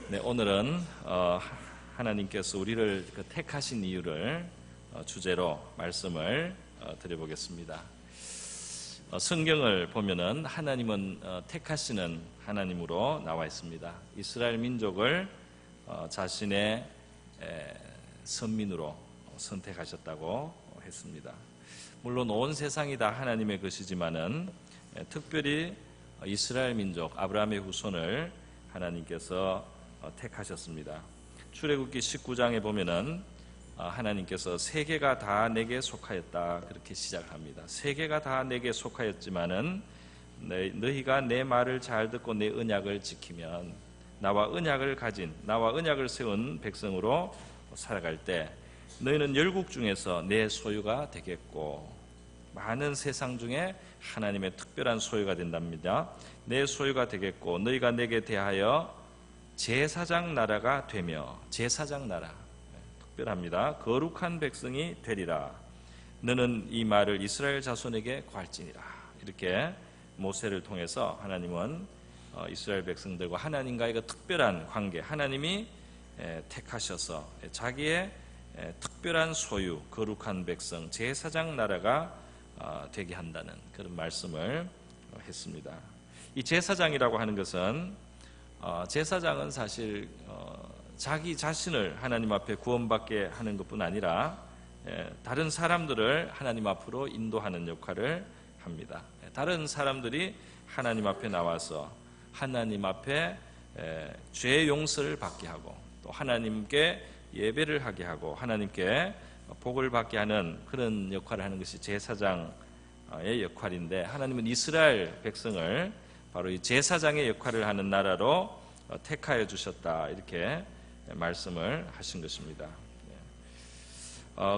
네, 오늘은 하나님께서 우리를 택하신 이유를 주제로 말씀을 드려보겠습니다. 성경을 보면은 하나님은 택하시는 하나님으로 나와 있습니다. 이스라엘 민족을 자신의 선민으로 선택하셨다고 했습니다. 물론 온 세상이 다 하나님의 것이지만은 특별히 이스라엘 민족 아브라함의 후손을 하나님께서 택하셨습니다. 출애굽기 19장에 보면은 하나님께서 세계가 다 내게 속하였다 그렇게 시작합니다. 세계가 다 내게 속하였지만은 너희가 내 말을 잘 듣고 내 언약을 지키면 나와 언약을 세운 백성으로 살아갈 때 너희는 열국 중에서 내 소유가 되겠고 많은 세상 중에 하나님의 특별한 소유가 된답니다. 내 소유가 되겠고 너희가 내게 대하여 제사장 나라가 되며 제사장 나라 특별합니다. 거룩한 백성이 되리라. 너는 이 말을 이스라엘 자손에게 고할지니라. 이렇게 모세를 통해서 하나님은 이스라엘 백성들과 하나님과의 그 특별한 관계, 하나님이 택하셔서 자기의 특별한 소유, 거룩한 백성, 제사장 나라가 되게 한다는 그런 말씀을 했습니다. 이 제사장이라고 하는 것은 제사장은 사실 자기 자신을 하나님 앞에 구원받게 하는 것뿐 아니라 다른 사람들을 하나님 앞으로 인도하는 역할을 합니다. 다른 사람들이 하나님 앞에 나와서 하나님 앞에 죄 용서를 받게 하고 또 하나님께 예배를 하게 하고 하나님께 복을 받게 하는 그런 역할을 하는 것이 제사장의 역할인데 하나님은 이스라엘 백성을 바로 이 제사장의 역할을 하는 나라로 택하여 주셨다 이렇게 말씀을 하신 것입니다.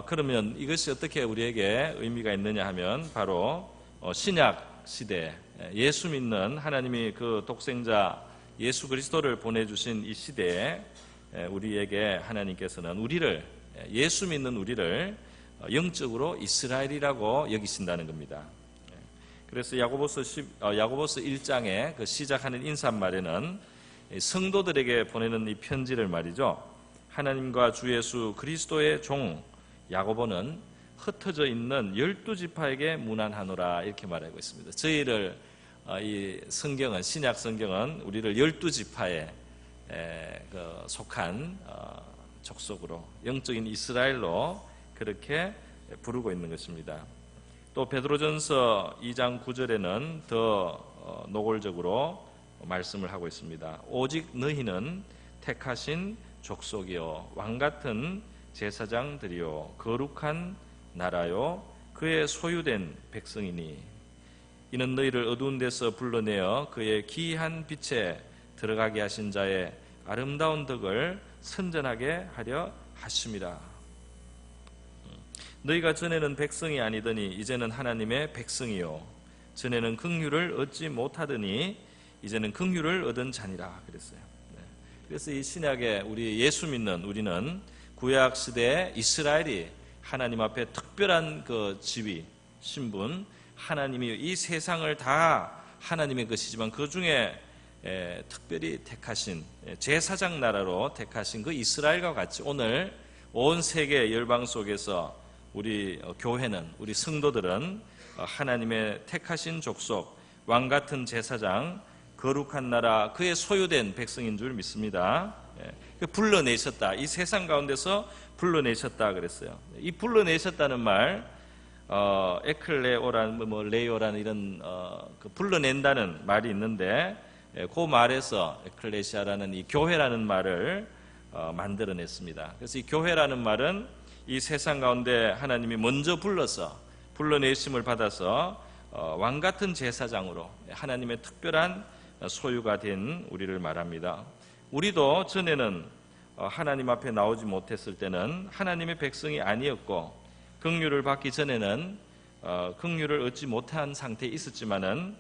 그러면 이것이 어떻게 우리에게 의미가 있느냐 하면 바로 신약 시대 예수 믿는 하나님이 그 독생자 예수 그리스도를 보내주신 이 시대에 우리에게 하나님께서는 예수 믿는 우리를 영적으로 이스라엘이라고 여기신다는 겁니다. 그래서 야고보서 1장에 그 시작하는 인사말에는 성도들에게 보내는 이 편지를 말이죠. 하나님과 주 예수 그리스도의 종 야고보는 흩어져 있는 12지파에게 문안하노라 이렇게 말하고 있습니다. 저희를 이 성경은 신약 성경은 우리를 12지파에 속한 족속으로 영적인 이스라엘로 그렇게 부르고 있는 것입니다. 또 베드로전서 2장 9절에는 더 노골적으로 말씀을 하고 있습니다. 오직 너희는 택하신 족속이요 왕같은 제사장들이요 거룩한 나라요 그의 소유된 백성이니 이는 너희를 어두운 데서 불러내어 그의 기이한 빛에 들어가게 하신 자의 아름다운 덕을 선전하게 하려 하심이라. 너희가 전에는 백성이 아니더니 이제는 하나님의 백성이요 전에는 긍휼을 얻지 못하더니 이제는 긍휼을 얻은 자니라 그랬어요. 그래서 이 신약에 우리 예수 믿는 우리는 구약 시대에 이스라엘이 하나님 앞에 특별한 그 지위, 신분, 하나님이 이 세상을 다 하나님의 것이지만 그 중에 특별히 택하신 제사장 나라로 택하신 그 이스라엘과 같이 오늘 온 세계 열방 속에서 우리 교회는 우리 성도들은 하나님의 택하신 족속, 왕같은 제사장, 거룩한 나라, 그의 소유된 백성인 줄 믿습니다. 불러내셨다. 이 세상 가운데서 불러내셨다 그랬어요. 이 불러내셨다는 말, 에클레오라는 레오라는 이런 그 불러낸다는 말이 있는데 그 말에서 에클레시아라는 이 교회라는 말을 만들어냈습니다. 그래서 이 교회라는 말은 이 세상 가운데 하나님이 먼저 불러서 불러내심을 받아서 왕같은 제사장으로 하나님의 특별한 소유가 된 우리를 말합니다. 우리도 전에는 하나님 앞에 나오지 못했을 때는 하나님의 백성이 아니었고 긍휼을 받기 전에는 긍휼을 얻지 못한 상태에 있었지만은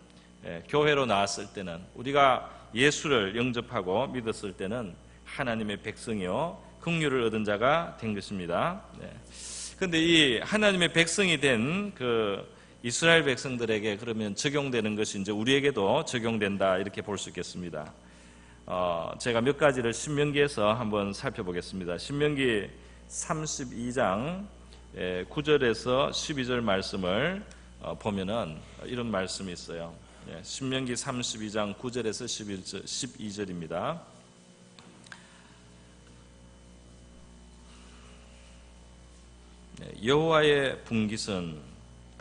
교회로 나왔을 때는 우리가 예수를 영접하고 믿었을 때는 하나님의 백성이요 긍휼을 얻은 자가 된 것입니다. 그런데 이 하나님의 백성이 된 그 이스라엘 백성들에게 그러면 적용되는 것이 이제 우리에게도 적용된다 이렇게 볼 수 있겠습니다. 제가 몇 가지를 신명기에서 한번 살펴보겠습니다. 신명기 32장 9절에서 12절 말씀을 보면은 이런 말씀이 있어요. 신명기 32장 9절에서 12절입니다. 여호와의 분깃은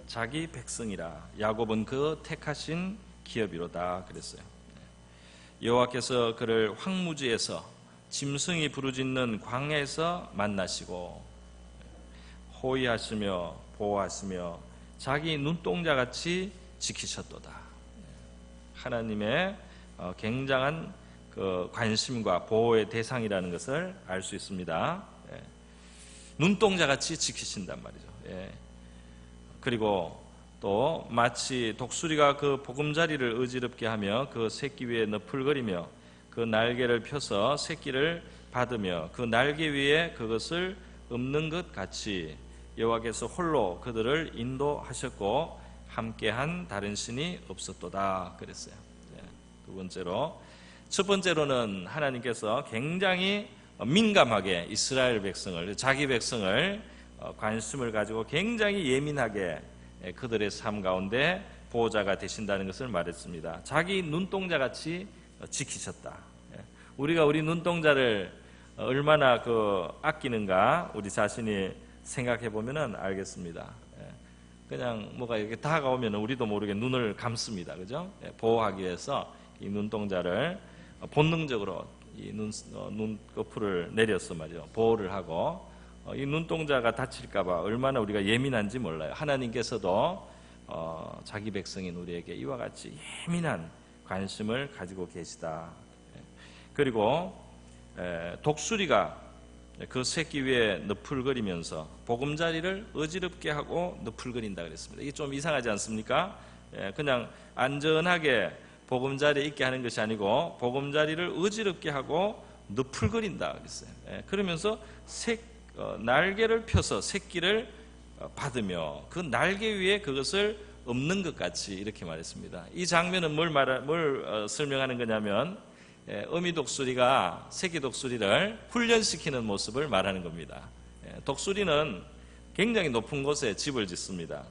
자기 백성이라 야곱은 그 택하신 기업이로다 그랬어요. 여호와께서 그를 황무지에서 짐승이 부르짖는 광야에서 만나시고 호위하시며 보호하시며 자기 눈동자같이 지키셨도다. 하나님의 굉장한 그 관심과 보호의 대상이라는 것을 알 수 있습니다. 눈동자같이 지키신단 말이죠. 그리고 또 마치 독수리가 그 보금자리를 어지럽게 하며 그 새끼 위에 너풀거리며 그 날개를 펴서 새끼를 받으며 그 날개 위에 그것을 읊는 것 같이 여호와께서 홀로 그들을 인도하셨고 함께한 다른 신이 없었도다 그랬어요. 두 번째로, 첫 번째로는 하나님께서 굉장히 민감하게 이스라엘 백성을, 자기 백성을 관심을 가지고 굉장히 예민하게 그들의 삶 가운데 보호자가 되신다는 것을 말했습니다. 자기 눈동자같이 지키셨다. 우리가 우리 눈동자를 얼마나 아끼는가 우리 자신이 생각해 보면은 알겠습니다. 그냥 뭐가 이렇게 다가오면 우리도 모르게 눈을 감습니다. 그죠? 보호하기 위해서 이 눈동자를 본능적으로 이 눈꺼풀을 내려서 말이죠. 보호를 하고 이 눈동자가 다칠까봐 얼마나 우리가 예민한지 몰라요. 하나님께서도 자기 백성인 우리에게 이와 같이 예민한 관심을 가지고 계시다. 그리고 독수리가 그 새끼 위에 너풀거리면서 보금자리를 어지럽게 하고 너풀거린다 그랬습니다. 이게 좀 이상하지 않습니까? 그냥 안전하게 보금자리에 있게 하는 것이 아니고 보금자리를 어지럽게 하고 너풀거린다 그랬어요. 그러면서 날개를 펴서 새끼를 받으며 그 날개 위에 그것을 엎는 것 같이 이렇게 말했습니다. 이 장면은 뭘 설명하는 거냐면 어미 독수리가 새끼 독수리를 훈련시키는 모습을 말하는 겁니다. 독수리는 굉장히 높은 곳에 집을 짓습니다.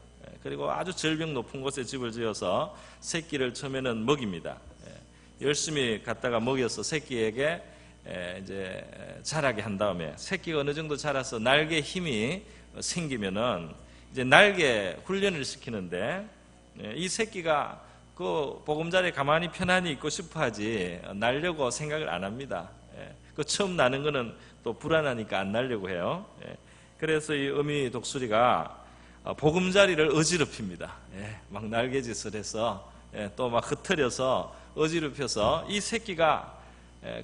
그리고 아주 절벽 높은 곳에 집을 지어서 새끼를 처음에는 먹입니다. 열심히 갖다가 먹여서 새끼에게 이제 자라게 한 다음에 새끼가 어느 정도 자라서 날개 힘이 생기면은 이제 날개 훈련을 시키는데 이 새끼가 그 보금자리에 가만히 편안히 있고 싶어 하지 날려고 생각을 안 합니다. 그 처음 나는 거는 또 불안하니까 안 날려고 해요. 그래서 이 어미 독수리가 보금자리를 어지럽힙니다. 막 날개짓을 해서 또 막 흩어려서 어지럽혀서 이 새끼가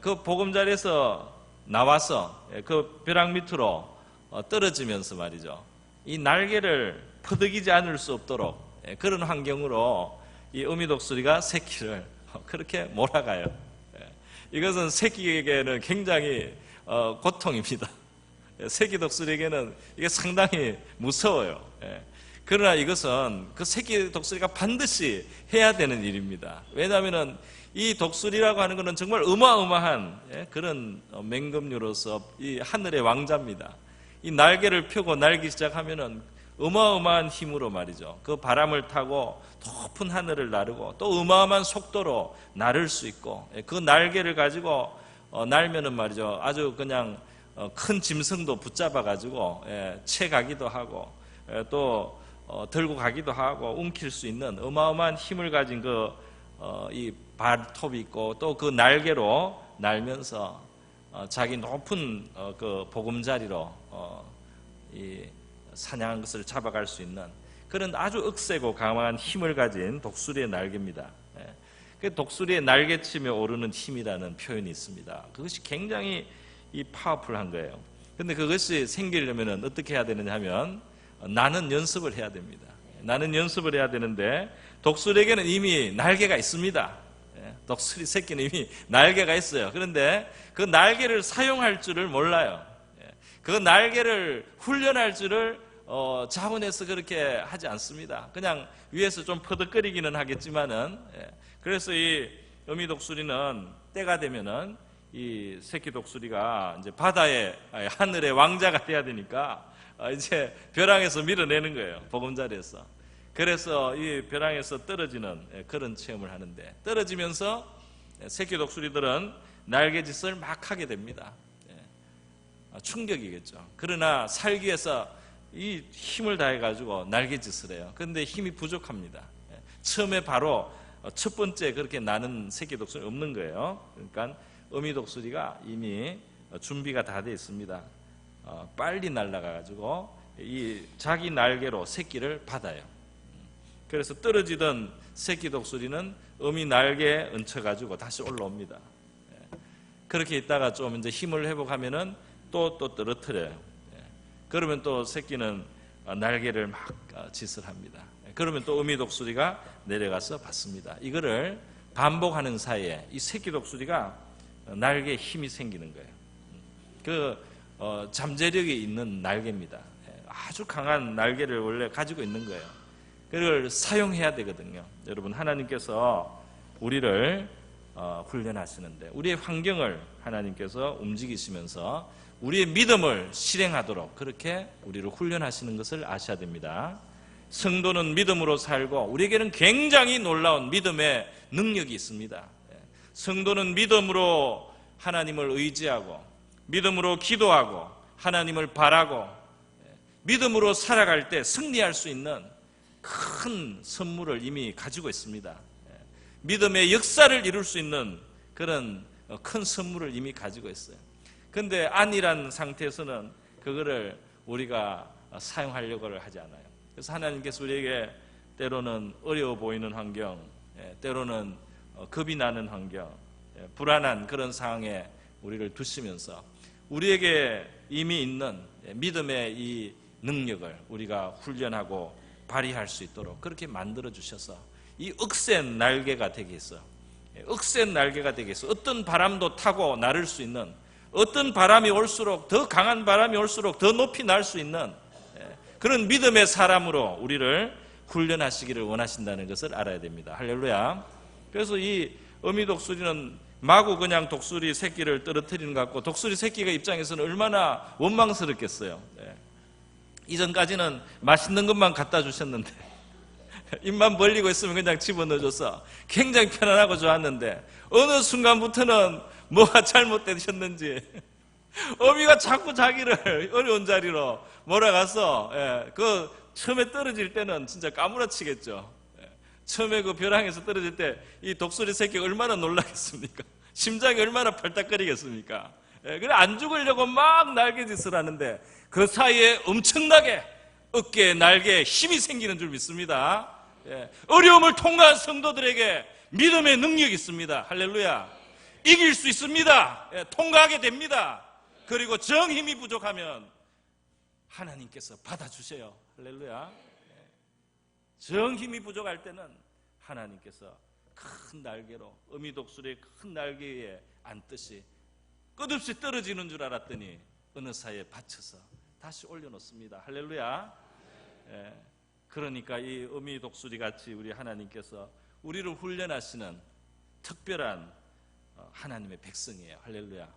그 보금자리에서 나와서 그 벼락 밑으로 떨어지면서 말이죠. 이 날개를 퍼득이지 않을 수 없도록 그런 환경으로 이 어미 독수리가 새끼를 그렇게 몰아가요. 이것은 새끼에게는 굉장히 고통입니다. 새끼 독수리에게는 이게 상당히 무서워요. 그러나 이것은 그 새끼 독수리가 반드시 해야 되는 일입니다. 왜냐하면 이 독수리라고 하는 것은 정말 어마어마한 그런 맹금류로서 이 하늘의 왕자입니다. 이 날개를 펴고 날기 시작하면은 어마어마한 힘으로 말이죠. 그 바람을 타고 높은 하늘을 나르고 또 어마어마한 속도로 나를 수 있고 그 날개를 가지고 날면은 말이죠. 아주 그냥 큰 짐승도 붙잡아 가지고 채 가기도 하고 또 들고 가기도 하고 움킬 수 있는 어마어마한 힘을 가진 이 발톱이 있고 또 그 날개로 날면서 자기 높은 그 보금자리로 이 사냥한 것을 잡아갈 수 있는 그런 아주 억세고 강한 힘을 가진 독수리의 날개입니다. 그 독수리의 날개치며 오르는 힘이라는 표현이 있습니다. 그것이 굉장히 이 파워풀한 거예요. 그런데 그것이 생기려면 어떻게 해야 되느냐 하면 나는 연습을 해야 됩니다. 나는 연습을 해야 되는데 독수리에게는 이미 날개가 있습니다. 독수리 새끼는 이미 날개가 있어요. 그런데 그 날개를 사용할 줄을 몰라요. 그 날개를 훈련할 줄을 자원해서 그렇게 하지 않습니다. 그냥 위에서 좀 퍼득거리기는 하겠지만은 그래서 이 어미 독수리는 때가 되면은 이 새끼 독수리가 이제 바다에 하늘의 왕자가 돼야 되니까 이제 벼랑에서 밀어내는 거예요. 보금자리에서. 그래서 이 벼랑에서 떨어지는 그런 체험을 하는데, 떨어지면서 새끼 독수리들은 날개짓을 막 하게 됩니다. 충격이겠죠. 그러나 살기 위해서 이 힘을 다해가지고 날개짓을 해요. 그런데 힘이 부족합니다. 처음에 바로 첫 번째 그렇게 나는 새끼 독수리 없는 거예요. 그러니까 어미 독수리가 이미 준비가 다 되어 있습니다. 빨리 날아가가지고 이 자기 날개로 새끼를 받아요. 그래서 떨어지던 새끼 독수리는 어미 날개에 얹혀가지고 다시 올라옵니다. 그렇게 있다가 좀 이제 힘을 회복하면은 또 떨어뜨려요. 그러면 또 새끼는 날개를 막 짓을 합니다. 그러면 또 어미 독수리가 내려가서 받습니다. 이거를 반복하는 사이에 이 새끼 독수리가 날개에 힘이 생기는 거예요. 그 잠재력이 있는 날개입니다. 아주 강한 날개를 원래 가지고 있는 거예요. 그걸 사용해야 되거든요. 여러분, 하나님께서 우리를 훈련하시는데, 우리의 환경을 하나님께서 움직이시면서 우리의 믿음을 실행하도록 그렇게 우리를 훈련하시는 것을 아셔야 됩니다. 성도는 믿음으로 살고, 우리에게는 굉장히 놀라운 믿음의 능력이 있습니다. 성도는 믿음으로 하나님을 의지하고, 믿음으로 기도하고, 하나님을 바라고, 믿음으로 살아갈 때 승리할 수 있는 큰 선물을 이미 가지고 있습니다. 믿음의 역사를 이룰 수 있는 그런 큰 선물을 이미 가지고 있어요. 그런데 안일한 상태에서는 그거를 우리가 사용하려고 하지 않아요. 그래서 하나님께서 우리에게 때로는 어려워 보이는 환경, 때로는 겁이 나는 환경, 불안한 그런 상황에 우리를 두시면서 우리에게 이미 있는 믿음의 이 능력을 우리가 훈련하고 발휘할 수 있도록 그렇게 만들어 주셔서 이 억센 날개가 되게 했어. 억센 날개가 되게 했어. 어떤 바람도 타고 나를 수 있는, 어떤 바람이 올수록, 더 강한 바람이 올수록 더 높이 날 수 있는 그런 믿음의 사람으로 우리를 훈련하시기를 원하신다는 것을 알아야 됩니다. 할렐루야. 그래서 이 어미 독수리는 마구 그냥 독수리 새끼를 떨어뜨리는 것 같고, 독수리 새끼가 입장에서는 얼마나 원망스럽겠어요. 이전까지는 맛있는 것만 갖다 주셨는데, 입만 벌리고 있으면 그냥 집어넣어줘서 굉장히 편안하고 좋았는데, 어느 순간부터는 뭐가 잘못되셨는지 어미가 자꾸 자기를 어려운 자리로 몰아가서, 그 처음에 떨어질 때는 진짜 까무러치겠죠. 처음에 그 벼랑에서 떨어질 때 이 독수리 새끼가 얼마나 놀라겠습니까? 심장이 얼마나 팔딱거리겠습니까? 그래 안 죽으려고 막 날개짓을 하는데, 그 사이에 엄청나게 어깨에 날개에 힘이 생기는 줄 믿습니다. 어려움을 통과한 성도들에게 믿음의 능력이 있습니다. 할렐루야. 이길 수 있습니다. 통과하게 됩니다. 그리고 정 힘이 부족하면 하나님께서 받아주세요. 할렐루야. 정 힘이 부족할 때는 하나님께서 큰 날개로, 어미 독수리의 큰 날개 위에 앉듯이 끝없이 떨어지는 줄 알았더니 어느 사이에 받쳐서 다시 올려놓습니다. 할렐루야. 그러니까 이 어미 독수리 같이 우리 하나님께서 우리를 훈련하시는 특별한 하나님의 백성이에요. 할렐루야.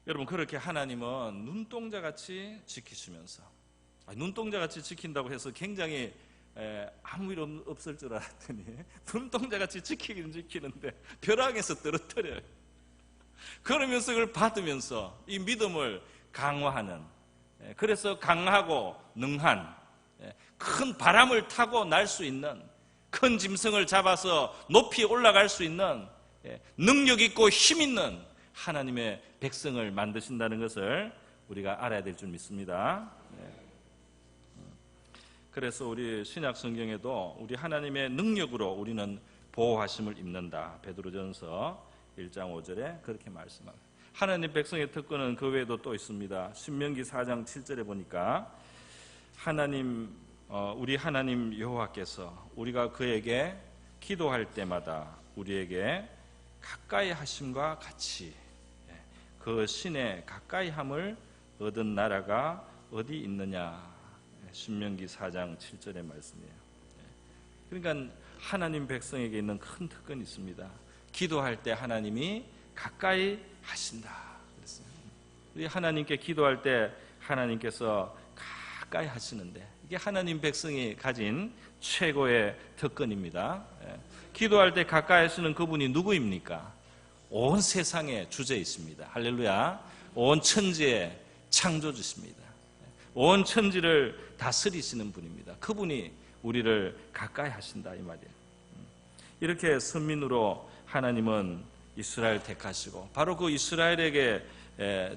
여러분, 그렇게 하나님은 눈동자같이 지키시면서, 눈동자같이 지킨다고 해서 굉장히 아무 일 없을 줄 알았더니 눈동자같이 지키긴 지키는데 벼랑에서 떨어뜨려요. 그러면서 그걸 받으면서 이 믿음을 강화하는, 그래서 강하고 능한, 큰 바람을 타고 날 수 있는, 큰 짐승을 잡아서 높이 올라갈 수 있는 능력 있고 힘 있는 하나님의 백성을 만드신다는 것을 우리가 알아야 될 줄 믿습니다. 그래서 우리 신약 성경에도 우리 하나님의 능력으로 우리는 보호하심을 입는다. 베드로전서 1장 5절에 그렇게 말씀합니다. 하나님 백성의 특권은 그 외에도 또 있습니다. 신명기 4장 7절에 보니까 우리 하나님 여호와께서 우리가 그에게 기도할 때마다 우리에게 가까이 하심과 같이 그 신의 가까이 함을 얻은 나라가 어디 있느냐. 신명기 4장 7절의 말씀이에요. 그러니까 하나님 백성에게 있는 큰 특권이 있습니다. 기도할 때 하나님이 가까이 하신다 그랬어요. 우리 하나님께 기도할 때 하나님께서 가까이 하시는데, 이게 하나님 백성이 가진 최고의 특권입니다. 기도할 때 가까이 하시는 그분이 누구입니까? 온 세상의 주제이십니다. 할렐루야. 온 천지의 창조주십니다. 온 천지를 다스리시는 분입니다. 그분이 우리를 가까이 하신다 이 말이에요. 이렇게 선민으로 하나님은 이스라엘 택하시고, 바로 그 이스라엘에게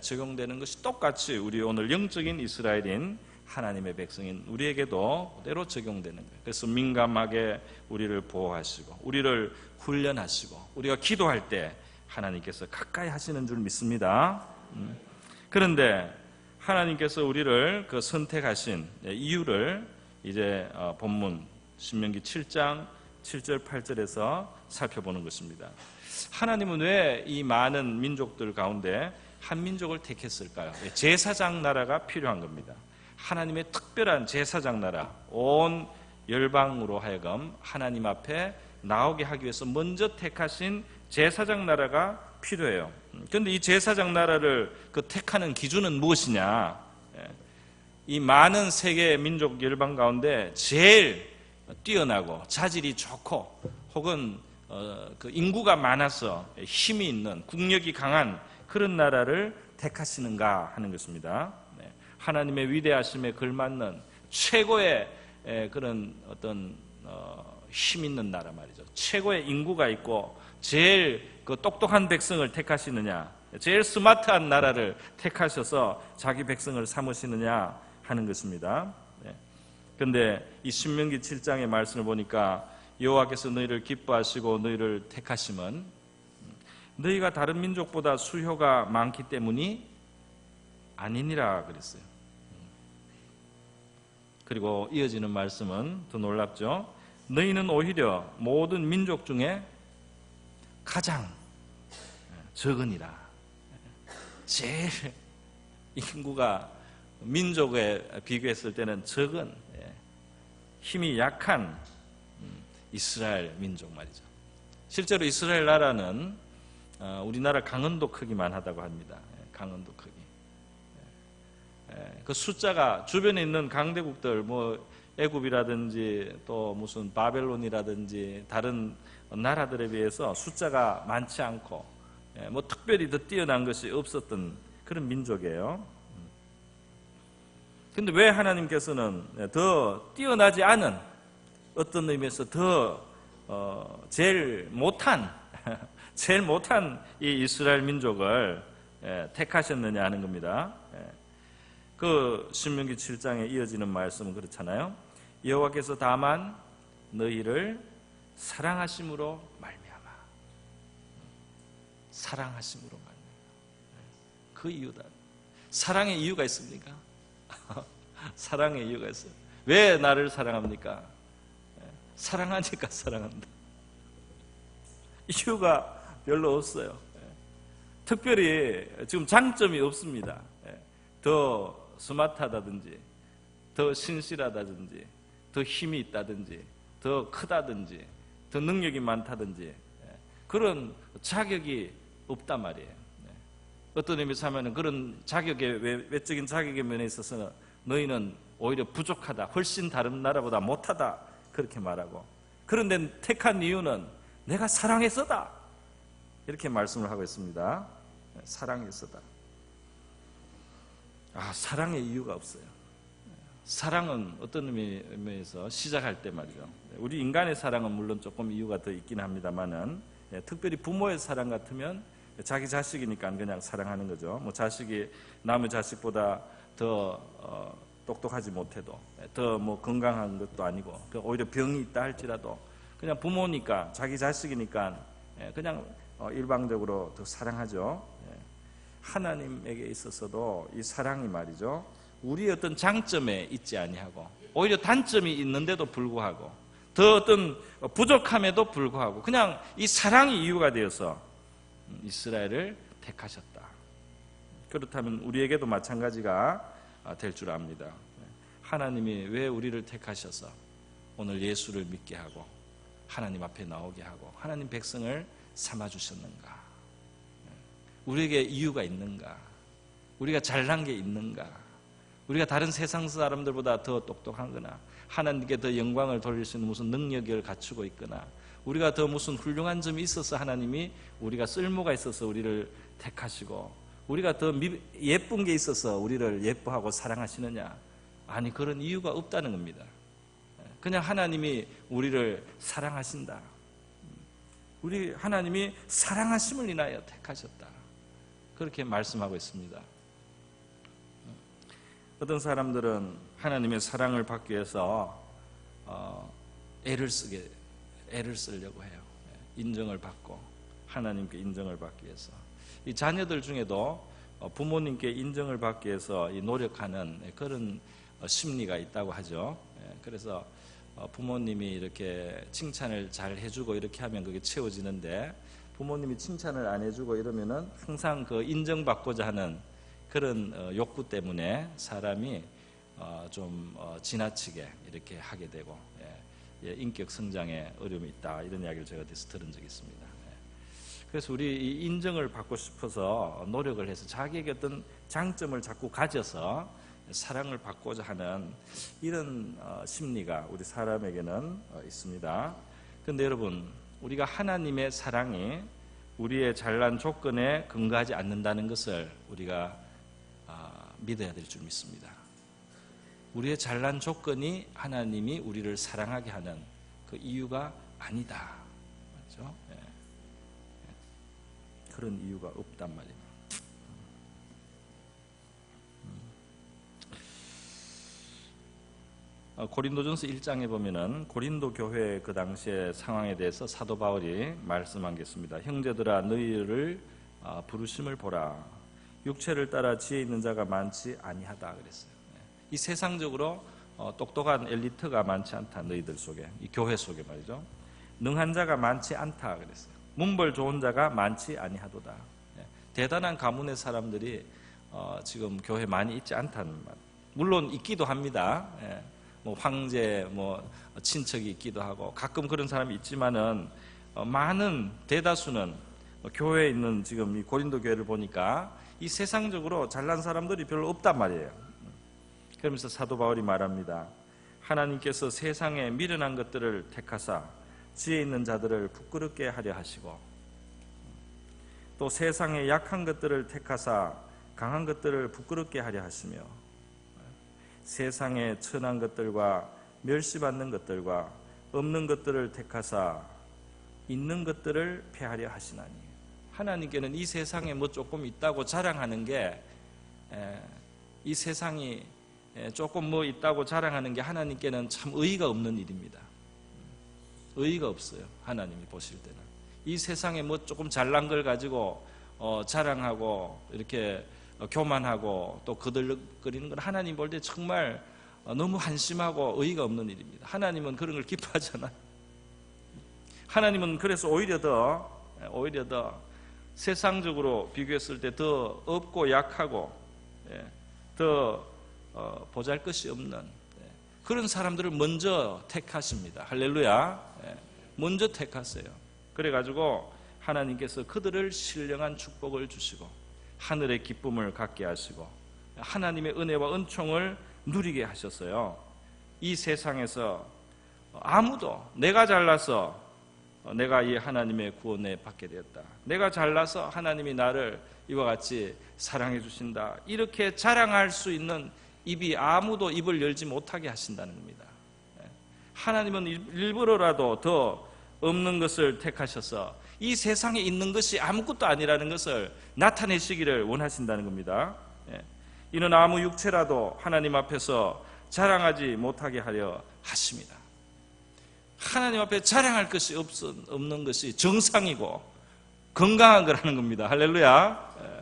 적용되는 것이 똑같이 우리 오늘 영적인 이스라엘인 하나님의 백성인 우리에게도 그대로 적용되는 거예요. 그래서 민감하게 우리를 보호하시고 우리를 훈련하시고 우리가 기도할 때 하나님께서 가까이 하시는 줄 믿습니다. 그런데 하나님께서 우리를 그 선택하신 이유를 이제 본문 신명기 7장 7절 8절에서 살펴보는 것입니다. 하나님은 왜 이 많은 민족들 가운데 한 민족을 택했을까요? 제사장 나라가 필요한 겁니다. 하나님의 특별한 제사장 나라, 온 열방으로 하여금 하나님 앞에 나오게 하기 위해서 먼저 택하신 제사장 나라가 필요해요. 그런데 이 제사장 나라를 택하는 기준은 무엇이냐? 이 많은 세계 민족 열방 가운데 제일 뛰어나고 자질이 좋고 혹은 그 인구가 많아서 힘이 있는, 국력이 강한 그런 나라를 택하시는가 하는 것입니다. 하나님의 위대하심에 걸맞는 최고의 그런 어떤 힘 있는 나라 말이죠. 최고의 인구가 있고 제일 그 똑똑한 백성을 택하시느냐, 제일 스마트한 나라를 택하셔서 자기 백성을 삼으시느냐 하는 것입니다. 그런데 이 신명기 7장의 말씀을 보니까 여호와께서 너희를 기뻐하시고 너희를 택하심은 너희가 다른 민족보다 수효가 많기 때문이 아니니라 그랬어요. 그리고 이어지는 말씀은 더 놀랍죠. 너희는 오히려 모든 민족 중에 가장 적으니라. 제일 인구가 민족에 비교했을 때는 적은, 힘이 약한 이스라엘 민족 말이죠. 실제로 이스라엘 나라는 우리나라 강원도 크기만 하다고 합니다. 강원도 크기. 그 숫자가 주변에 있는 강대국들, 뭐 애굽이라든지 또 무슨 바벨론이라든지 다른 나라들에 비해서 숫자가 많지 않고 뭐 특별히 더 뛰어난 것이 없었던 그런 민족이에요. 근데 왜 하나님께서는 더 뛰어나지 않은, 어떤 의미에서 더 제일 못한 이 이스라엘 민족을 택하셨느냐 하는 겁니다. 그 신명기 7장에 이어지는 말씀은 그렇잖아요. 여호와께서 다만 너희를 사랑하심으로 말미암아. 사랑하심으로 말미암아. 그 이유다. 사랑의 이유가 있습니까? 사랑의 이유가 있어요. 왜 나를 사랑합니까? 사랑하니까 사랑한다. 이유가 별로 없어요. 특별히 지금 장점이 없습니다. 더 스마트하다든지, 더 신실하다든지, 더 힘이 있다든지, 더 크다든지, 더 능력이 많다든지 그런 자격이 없단 말이에요. 어떤 의미에서 하면 그런 자격의, 외적인 자격의 면에 있어서 너희는 오히려 부족하다, 훨씬 다른 나라보다 못하다 그렇게 말하고, 그런데 택한 이유는 내가 사랑해서다 이렇게 말씀을 하고 있습니다. 사랑해서다. 사랑의 이유가 없어요. 사랑은 어떤 의미에서 시작할 때 말이죠. 우리 인간의 사랑은 물론 조금 이유가 더 있긴 합니다만은, 특별히 부모의 사랑 같으면 자기 자식이니까 그냥 사랑하는 거죠. 뭐 자식이 남의 자식보다 더 똑똑하지 못해도, 더 뭐 건강한 것도 아니고, 오히려 병이 있다 할지라도 그냥 부모니까, 자기 자식이니까 그냥 일방적으로 더 사랑하죠. 하나님에게 있어서도 이 사랑이 말이죠, 우리의 어떤 장점에 있지 아니하고 오히려 단점이 있는데도 불구하고, 더 어떤 부족함에도 불구하고 그냥 이 사랑이 이유가 되어서 이스라엘을 택하셨다. 그렇다면 우리에게도 마찬가지가 될 줄 압니다. 하나님이 왜 우리를 택하셔서 오늘 예수를 믿게 하고 하나님 앞에 나오게 하고 하나님 백성을 삼아주셨는가? 우리에게 이유가 있는가? 우리가 잘난 게 있는가? 우리가 다른 세상 사람들보다 더 똑똑한거나 하나님께 더 영광을 돌릴 수 있는 무슨 능력을 갖추고 있거나 우리가 더 무슨 훌륭한 점이 있어서 하나님이 우리가 쓸모가 있어서 우리를 택하시고 우리가 더 예쁜 게 있어서 우리를 예뻐하고 사랑하시느냐? 아니, 그런 이유가 없다는 겁니다. 그냥 하나님이 우리를 사랑하신다. 우리 하나님이 사랑하심을 인하여 택하셨다. 그렇게 말씀하고 있습니다. 어떤 사람들은 하나님의 사랑을 받기 위해서 애를 쓰려고 해요. 인정을 받고 하나님께 인정을 받기 위해서. 이 자녀들 중에도 부모님께 인정을 받기 위해서 노력하는 그런 심리가 있다고 하죠. 그래서 부모님이 이렇게 칭찬을 잘 해주고 이렇게 하면 그게 채워지는데 부모님이 칭찬을 안 해주고 이러면은 항상 그 인정받고자 하는 그런 욕구 때문에 사람이 좀 지나치게 이렇게 하게 되고 인격 성장에 어려움이 있다, 이런 이야기를 제가 어디서 들은 적이 있습니다. 그래서 우리 이 인정을 받고 싶어서 노력을 해서 자기에게 어떤 장점을 자꾸 가져서 사랑을 받고자 하는 이런 심리가 우리 사람에게는 있습니다. 그런데 여러분, 우리가 하나님의 사랑이 우리의 잘난 조건에 근거하지 않는다는 것을 우리가 믿어야 될 줄 믿습니다. 우리의 잘난 조건이 하나님이 우리를 사랑하게 하는 그 이유가 아니다. 맞죠? 그런 이유가 없단 말입니다. 고린도전서 1장에 보면은 고린도 교회 그 당시의 상황에 대해서 사도 바울이 말씀한 게 있습니다. 형제들아, 너희를 부르심을 보라. 육체를 따라 지혜 있는 자가 많지 아니하다 그랬어요. 이 세상적으로 똑똑한 엘리트가 많지 않다. 너희들 속에, 이 교회 속에 말이죠. 능한 자가 많지 않다 그랬어요. 문벌 좋은 자가 많지 아니하도다. 대단한 가문의 사람들이 지금 교회 많이 있지 않다는 말. 물론 있기도 합니다. 뭐 황제, 뭐 친척이 있기도 하고 가끔 그런 사람이 있지만은 많은 대다수는 교회에 있는 지금 이 고린도 교회를 보니까 이 세상적으로 잘난 사람들이 별로 없단 말이에요. 그러면서 사도 바울이 말합니다. 하나님께서 세상에 미련한 것들을 택하사 지혜 있는 자들을 부끄럽게 하려 하시고 또 세상에 약한 것들을 택하사 강한 것들을 부끄럽게 하려 하시며 세상에 천한 것들과 멸시받는 것들과 없는 것들을 택하사 있는 것들을 폐하려 하시나니. 하나님께는 이 세상에 뭐 조금 있다고 자랑하는 게, 이 세상이 조금 뭐 있다고 자랑하는 게 하나님께는 참 의의가 없는 일입니다. 의의가 없어요. 하나님이 보실 때는 이 세상에 뭐 조금 잘난 걸 가지고 자랑하고 이렇게 교만하고 또 거들거리는 건 하나님 볼 때 정말 너무 한심하고 의의가 없는 일입니다. 하나님은 그런 걸 기뻐하잖아요. 하나님은 그래서 오히려 더 세상적으로 비교했을 때 더 없고 약하고 더 보잘것이 없는 그런 사람들을 먼저 택하십니다. 할렐루야. 먼저 택하세요. 그래가지고 하나님께서 그들을 신령한 축복을 주시고 하늘의 기쁨을 갖게 하시고 하나님의 은혜와 은총을 누리게 하셨어요. 이 세상에서 아무도 내가 잘나서 내가 이 하나님의 구원에 받게 되었다, 내가 잘나서 하나님이 나를 이와 같이 사랑해 주신다, 이렇게 자랑할 수 있는 입이 아무도 입을 열지 못하게 하신다는 겁니다. 하나님은 일부러라도 더 없는 것을 택하셔서 이 세상에 있는 것이 아무것도 아니라는 것을 나타내시기를 원하신다는 겁니다. 이는 아무 육체라도 하나님 앞에서 자랑하지 못하게 하려 하십니다. 하나님 앞에 자랑할 것이 없는 것이 정상이고 건강한 거라는 겁니다. 할렐루야.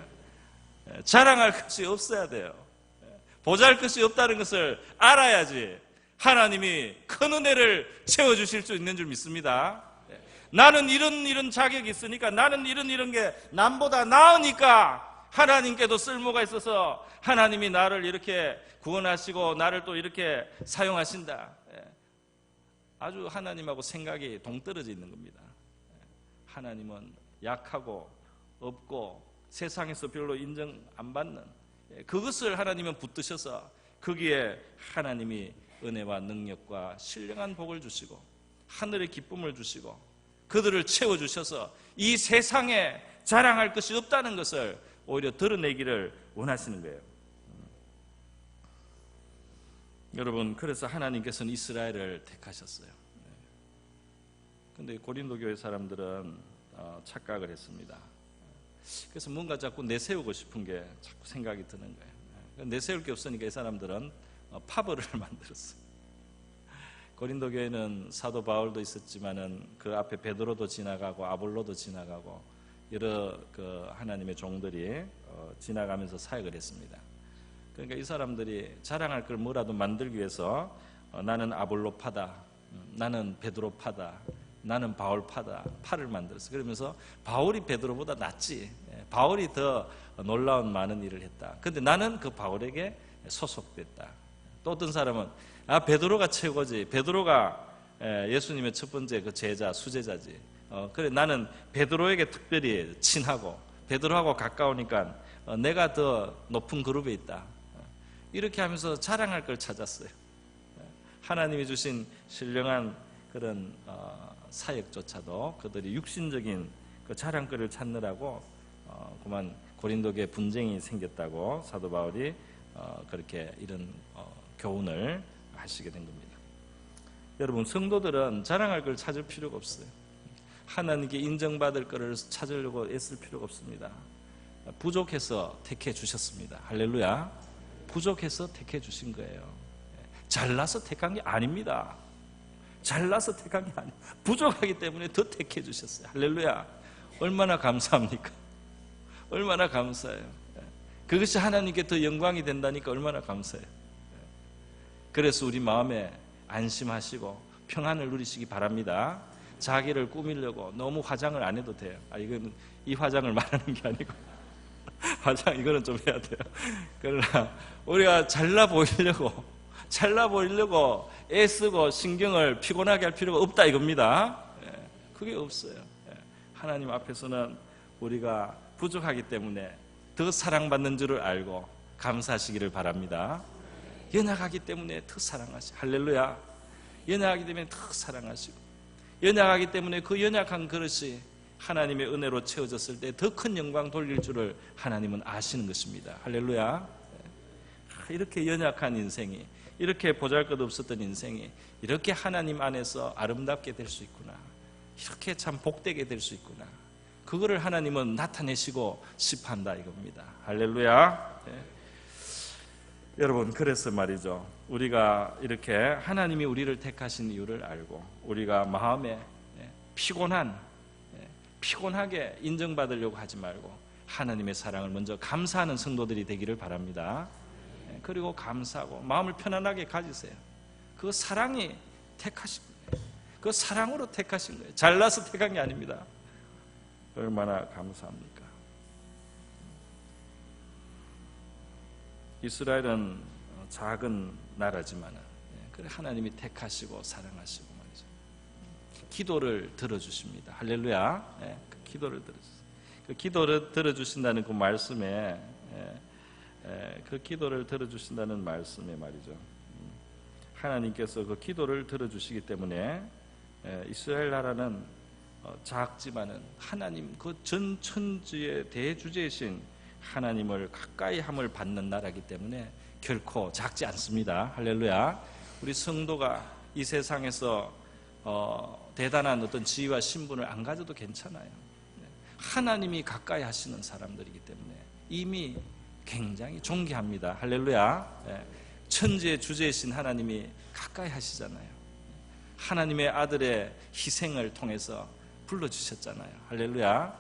자랑할 것이 없어야 돼요. 보잘 것이 없다는 것을 알아야지 하나님이 큰 은혜를 채워주실 수 있는 줄 믿습니다. 나는 이런 자격이 있으니까, 나는 이런 게 남보다 나으니까 하나님께도 쓸모가 있어서 하나님이 나를 이렇게 구원하시고 나를 또 이렇게 사용하신다. 아주 하나님하고 생각이 동떨어져 있는 겁니다. 하나님은 약하고 없고 세상에서 별로 인정 안 받는 그것을 하나님은 붙드셔서 거기에 하나님이 은혜와 능력과 신령한 복을 주시고 하늘의 기쁨을 주시고 그들을 채워주셔서 이 세상에 자랑할 것이 없다는 것을 오히려 드러내기를 원하시는 거예요. 여러분, 그래서 하나님께서는 이스라엘을 택하셨어요. 그런데 고린도 교회 사람들은 착각을 했습니다. 그래서 뭔가 자꾸 내세우고 싶은 게 자꾸 생각이 드는 거예요. 내세울 게 없으니까 이 사람들은 파벌을 만들었어요. 고린도 교회는 사도 바울도 있었지만은 그 앞에 베드로도 지나가고 아볼로도 지나가고 여러 그 하나님의 종들이 지나가면서 사역을 했습니다. 그러니까 이 사람들이 자랑할 걸 뭐라도 만들기 위해서 나는 아볼로 파다, 나는 베드로 파다, 나는 바울 파다, 파를 만들었어요. 그러면서 바울이 베드로보다 낫지, 바울이 더 놀라운 많은 일을 했다. 그런데 나는 그 바울에게 소속됐다. 또 어떤 사람은 베드로가 최고지, 베드로가 예수님의 첫 번째 그 제자, 수제자지. 그래 나는 베드로에게 특별히 친하고 베드로하고 가까우니까 내가 더 높은 그룹에 있다. 이렇게 하면서 자랑할 걸 찾았어요. 하나님이 주신 신령한 그런 사역조차도 그들이 육신적인 그 자랑거리를 찾느라고 그만 고린도교에 분쟁이 생겼다고 사도 바울이 그렇게 이런 교훈을 하시게 된 겁니다. 여러분, 성도들은 자랑할 걸 찾을 필요가 없어요. 하나님께 인정받을 것을 찾으려고 애쓸 필요가 없습니다. 부족해서 택해 주셨습니다. 할렐루야. 부족해서 택해 주신 거예요. 잘나서 택한 게 아닙니다. 잘나서 택한 게 아니에요. 부족하기 때문에 더 택해 주셨어요. 할렐루야. 얼마나 감사합니까? 얼마나 감사해요. 그것이 하나님께 더 영광이 된다니까 얼마나 감사해요. 그래서 우리 마음에 안심하시고 평안을 누리시기 바랍니다. 자기를 꾸미려고 너무 화장을 안 해도 돼요. 이거는 이 화장을 말하는 게 아니고 화장 이거는 좀 해야 돼요. 그러나 우리가 잘나 보이려고 애쓰고 신경을 피곤하게 할 필요가 없다 이겁니다. 그게 없어요. 하나님 앞에서는 우리가 부족하기 때문에 더 사랑받는 줄을 알고 감사하시기를 바랍니다. 연약하기 때문에 더 사랑하시고, 할렐루야. 연약하기 때문에 더 사랑하시고, 연약하기 때문에 그 연약한 그릇이 하나님의 은혜로 채워졌을 때 더 큰 영광 돌릴 줄을 하나님은 아시는 것입니다. 할렐루야. 이렇게 연약한 인생이, 이렇게 보잘것없었던 인생이 이렇게 하나님 안에서 아름답게 될 수 있구나, 이렇게 참 복되게 될 수 있구나, 그거를 하나님은 나타내시고 싶한다 이겁니다. 할렐루야. 여러분, 그래서 말이죠, 우리가 이렇게 하나님이 우리를 택하신 이유를 알고 우리가 마음에 피곤하게 인정받으려고 하지 말고 하나님의 사랑을 먼저 감사하는 성도들이 되기를 바랍니다. 그리고 감사하고 마음을 편안하게 가지세요. 그 사랑이 택하신 거예요. 그 사랑으로 택하신 거예요. 잘나서 택한 게 아닙니다. 얼마나 감사합니까? 이스라엘은 작은 나라지만 그래 하나님이 택하시고 사랑하시고 말이죠. 기도를 들어주십니다. 할렐루야. 그 기도를 들어주세요. 그 기도를 들어주신다는 그 말씀에 그 기도를 들어주신다는 말씀에 말이죠. 하나님께서 그 기도를 들어주시기 때문에 이스라엘 나라는 작지만은 하나님 그 전 천지의 대주제이신 하나님을 가까이 함을 받는 나라이기 때문에 결코 작지 않습니다. 할렐루야. 우리 성도가 이 세상에서 대단한 어떤 지위와 신분을 안 가져도 괜찮아요. 하나님이 가까이 하시는 사람들이기 때문에 이미 굉장히 존귀합니다. 할렐루야. 천지의 주제이신 하나님이 가까이 하시잖아요. 하나님의 아들의 희생을 통해서 불러주셨잖아요. 할렐루야.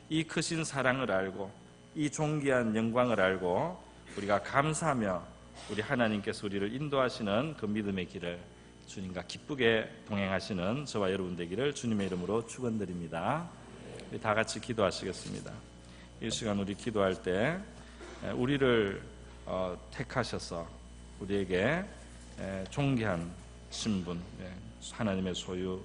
이 크신 사랑을 알고 이 존귀한 영광을 알고 우리가 감사하며 우리 하나님께서 우리를 인도하시는 그 믿음의 길을 주님과 기쁘게 동행하시는 저와 여러분 되기를 주님의 이름으로 축원드립니다. 우리 다 같이 기도하시겠습니다. 이 시간 우리 기도할 때 우리를 택하셔서 우리에게 존귀한 신분, 하나님의 소유,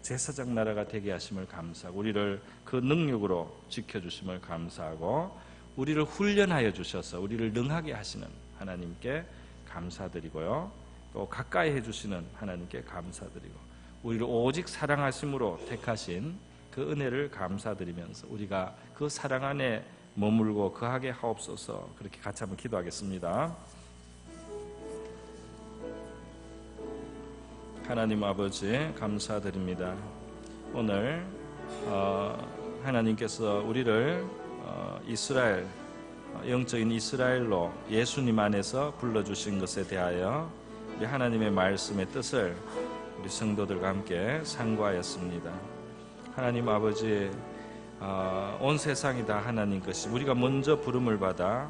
제사장 나라가 되게 하심을 감사하고, 우리를 그 능력으로 지켜주심을 감사하고, 우리를 훈련하여 주셔서 우리를 능하게 하시는 하나님께 감사드리고요, 또 가까이 해주시는 하나님께 감사드리고, 우리를 오직 사랑하심으로 택하신 그 은혜를 감사드리면서 우리가 그 사랑 안에 머물고 거하게 하옵소서. 그렇게 같이 한번 기도하겠습니다. 하나님 아버지, 감사드립니다. 오늘 하나님께서 우리를 이스라엘, 영적인 이스라엘로 예수님 안에서 불러주신 것에 대하여 우리 하나님의 말씀의 뜻을 우리 성도들과 함께 상고하였습니다. 하나님 아버지, 온 세상이 다 하나님 것이, 우리가 먼저 부름을 받아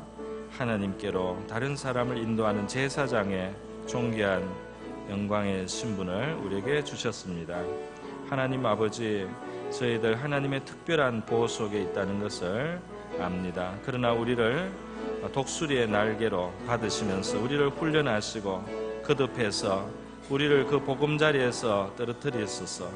하나님께로 다른 사람을 인도하는 제사장의 존귀한 영광의 신분을 우리에게 주셨습니다. 하나님 아버지, 저희들 하나님의 특별한 보호 속에 있다는 것을 압니다. 그러나 우리를 독수리의 날개로 받으시면서 우리를 훈련하시고 거듭해서 우리를 그 보금자리에서 떨어뜨리소서.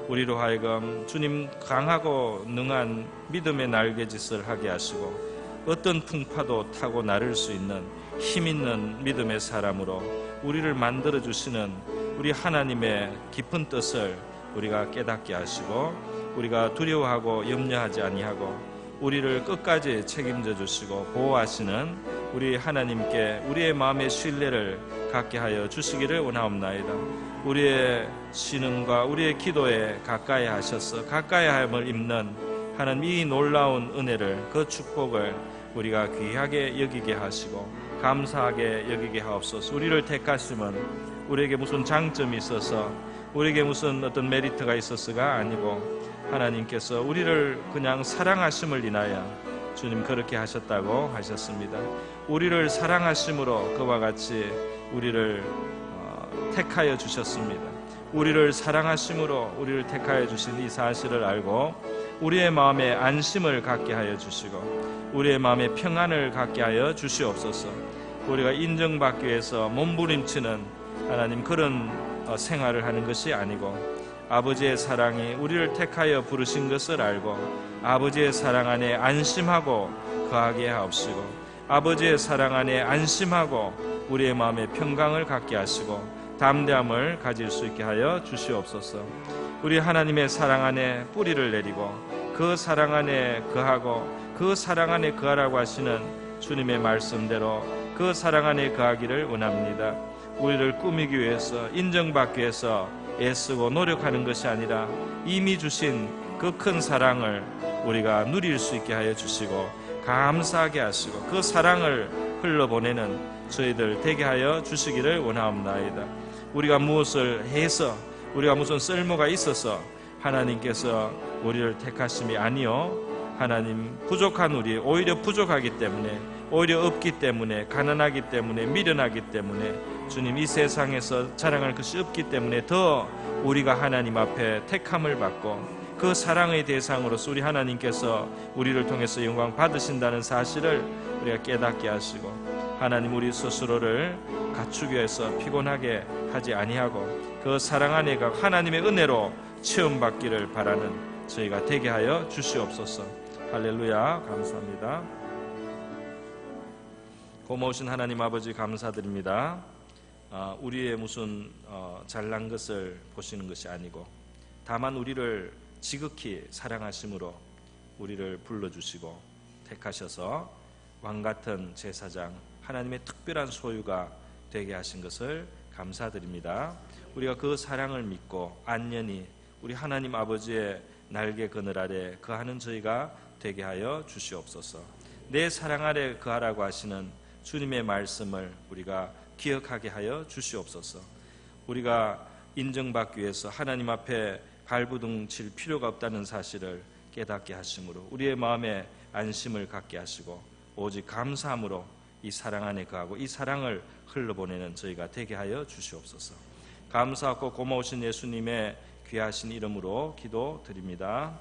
우리로 하여금 주님 강하고 능한 믿음의 날개짓을 하게 하시고, 어떤 풍파도 타고 나를 수 있는 힘 있는 믿음의 사람으로 우리를 만들어 주시는 우리 하나님의 깊은 뜻을 우리가 깨닫게 하시고, 우리가 두려워하고 염려하지 아니하고 우리를 끝까지 책임져 주시고 보호하시는 우리 하나님께 우리의 마음의 신뢰를 갖게 하여 주시기를 원하옵나이다. 우리의 신음과 우리의 기도에 가까이 하셔서 가까이 함을 입는 하나님 이 놀라운 은혜를, 그 축복을 우리가 귀하게 여기게 하시고 감사하게 여기게 하옵소서. 우리를 택하심은 우리에게 무슨 장점이 있어서, 우리에게 무슨 어떤 메리트가 있어서가 아니고, 하나님께서 우리를 그냥 사랑하심을 인하여 주님 그렇게 하셨다고 하셨습니다. 우리를 사랑하심으로 그와 같이 우리를 택하여 주셨습니다. 우리를 사랑하심으로 우리를 택하여 주신 이 사실을 알고 우리의 마음에 안심을 갖게 하여 주시고 우리의 마음에 평안을 갖게 하여 주시옵소서. 우리가 인정받기 위해서 몸부림치는 하나님 그런 생활을 하는 것이 아니고, 아버지의 사랑이 우리를 택하여 부르신 것을 알고 아버지의 사랑 안에 안심하고 거하게 하옵시고, 아버지의 사랑 안에 안심하고 우리의 마음에 평강을 갖게 하시고 담대함을 가질 수 있게 하여 주시옵소서. 우리 하나님의 사랑 안에 뿌리를 내리고 그 사랑 안에 거하고 그 사랑 안에 거하라고 하시는 주님의 말씀대로 그 사랑 안에 거하기를 원합니다. 우리를 꾸미기 위해서, 인정받기 위해서 애쓰고 노력하는 것이 아니라 이미 주신 그 큰 사랑을 우리가 누릴 수 있게 하여 주시고 감사하게 하시고 그 사랑을 흘러보내는 저희들 되게 하여 주시기를 원하옵나이다. 우리가 무엇을 해서, 우리가 무슨 쓸모가 있어서 하나님께서 우리를 택하심이 아니요, 하나님 부족한 우리, 오히려 부족하기 때문에, 오히려 없기 때문에, 가난하기 때문에, 미련하기 때문에, 주님 이 세상에서 자랑할 것이 없기 때문에 더 우리가 하나님 앞에 택함을 받고 그 사랑의 대상으로서 우리 하나님께서 우리를 통해서 영광 받으신다는 사실을 우리가 깨닫게 하시고, 하나님 우리 스스로를 갖추기 위해서 피곤하게 하지 아니하고 그 사랑 안에 가 하나님의 은혜로 체험받기를 바라는 저희가 되게 하여 주시옵소서. 할렐루야. 감사합니다. 고마우신 하나님 아버지 감사드립니다. 우리의 무슨 잘난 것을 보시는 것이 아니고 다만 우리를 지극히 사랑하심으로 우리를 불러주시고 택하셔서 왕같은 제사장, 하나님의 특별한 소유가 되게 하신 것을 감사드립니다. 우리가 그 사랑을 믿고 안연히 우리 하나님 아버지의 날개 그늘 아래 거하는 저희가 되게 하여 주시옵소서. 내 사랑 아래 거하라고 하시는 주님의 말씀을 우리가 기억하게 하여 주시옵소서. 우리가 인정받기 위해서 하나님 앞에 발부둥 칠 필요가 없다는 사실을 깨닫게 하심으로 우리의 마음에 안심을 갖게 하시고 오직 감사함으로 이 사랑 안에 거하고 이 사랑을 흘러보내는 저희가 되게 하여 주시옵소서. 감사하고 고마우신 예수님의 귀하신 이름으로 기도드립니다.